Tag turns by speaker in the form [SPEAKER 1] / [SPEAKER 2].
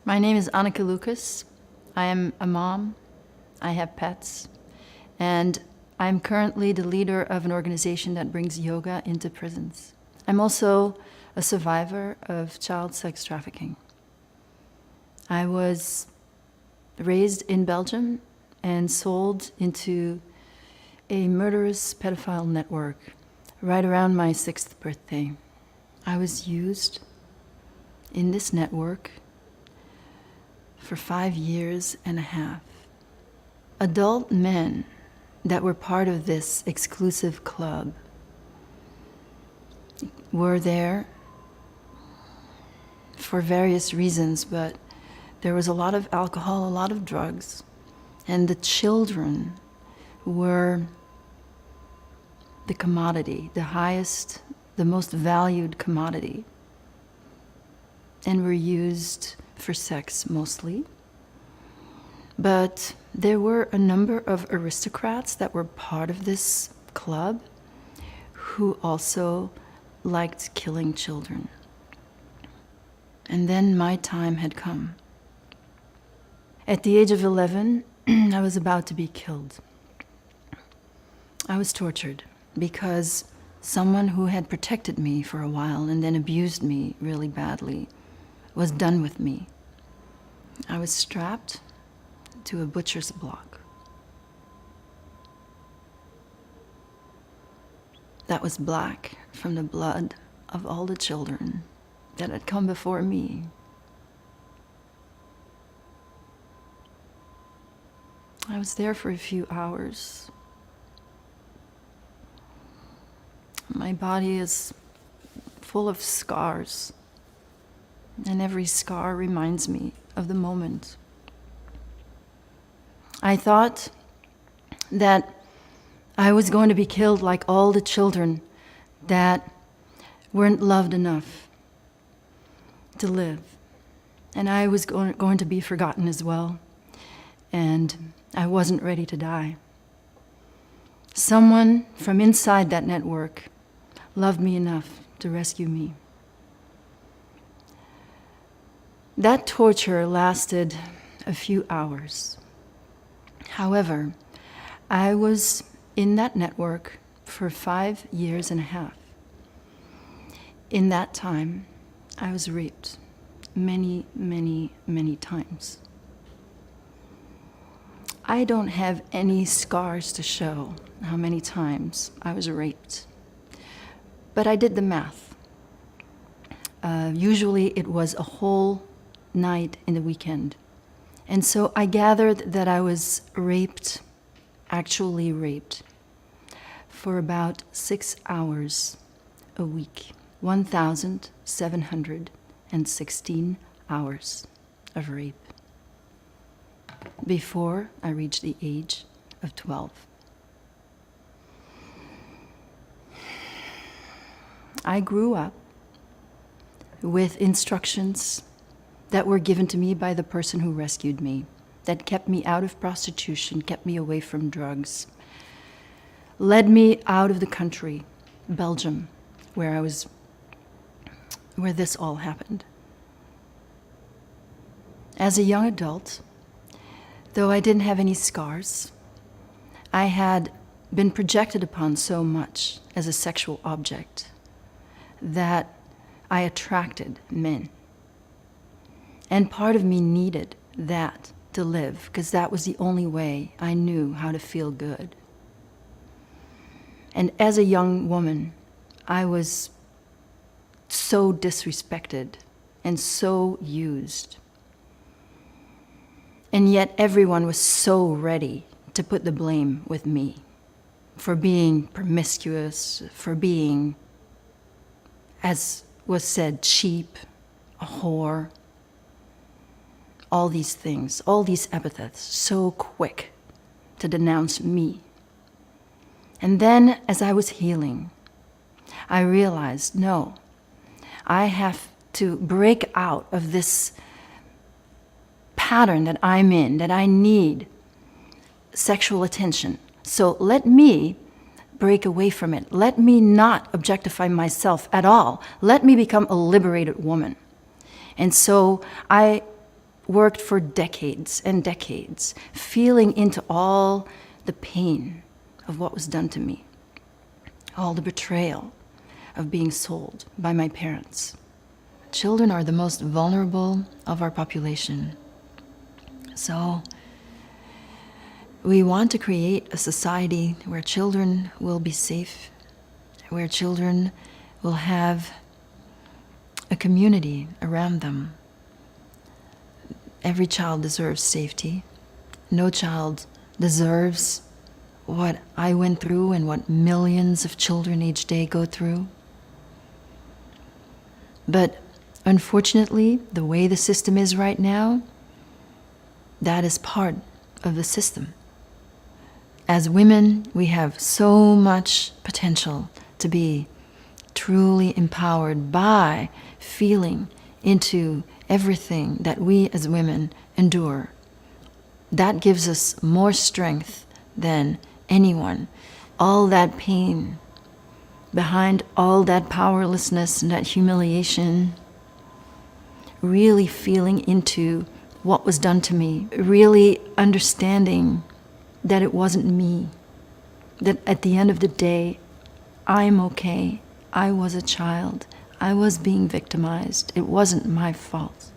[SPEAKER 1] My name is Annika Lucas. I am a mom. I have pets. And I'm currently the leader of an organization that brings yoga into prisons. I'm also a survivor of child sex trafficking. I was raised in Belgium and sold into a murderous pedophile network right around my 6th birthday. I was used in this network for 5 years and a half. Adult men that were part of this exclusive club were there for various reasons, but there was a lot of alcohol, a lot of drugs, and the children were the commodity, the highest, the most valued commodity, and were used for sex mostly. But there were a number of aristocrats that were part of this club who also liked killing children. And then my time had come. At the age of 11, I was about to be killed. I was tortured because someone who had protected me for a while and then abused me really badly was done with me. I was strapped to a butcher's block. That was black from the blood of all the children that had come before me. I was there for a few hours. My body is full of scars, and every scar reminds me of the moment. I thought that I was going to be killed like all the children that weren't loved enough to live. And I was going to be forgotten as well. And I wasn't ready to die. Someone from inside that network loved me enough to rescue me. That torture lasted a few hours. However, I was in that network for 5 years and a half. In that time, I was raped many, many, many times. I don't have any scars to show how many times I was raped, but I did the math. Usually it was a whole night in the weekend. And so I gathered that I was raped, actually raped, for about 6 hours a week. 1,716 hours of rape before I reached the age of 12. I grew up with instructions that were given to me by the person who rescued me, that kept me out of prostitution, kept me away from drugs, led me out of the country, Belgium, where this all happened. As a young adult, though I didn't have any scars, I had been projected upon so much as a sexual object that I attracted men. And part of me needed that to live, because that was the only way I knew how to feel good. And as a young woman, I was so disrespected and so used. And yet everyone was so ready to put the blame with me for being promiscuous, for being, as was said, cheap, a whore, all these things, all these epithets, so quick to denounce me. And then as I was healing, I realized, no, I have to break out of this pattern that I'm in, that I need sexual attention. So let me break away from it. Let me not objectify myself at all. Let me become a liberated woman. And so I worked for decades and decades, feeling into all the pain of what was done to me, all the betrayal of being sold by my parents. Children are the most vulnerable of our population. So we want to create a society where children will be safe, where children will have a community around them. Every child deserves safety. No child deserves what I went through and what millions of children each day go through. But unfortunately, the way the system is right now, that is part of the system. As women, we have so much potential to be truly empowered by feeling into everything that we as women endure. That gives us more strength than anyone. All that pain, behind all that powerlessness and that humiliation, really feeling into what was done to me, really understanding that it wasn't me, that at the end of the day, I'm okay. I was a child. I was being victimized. It wasn't my fault.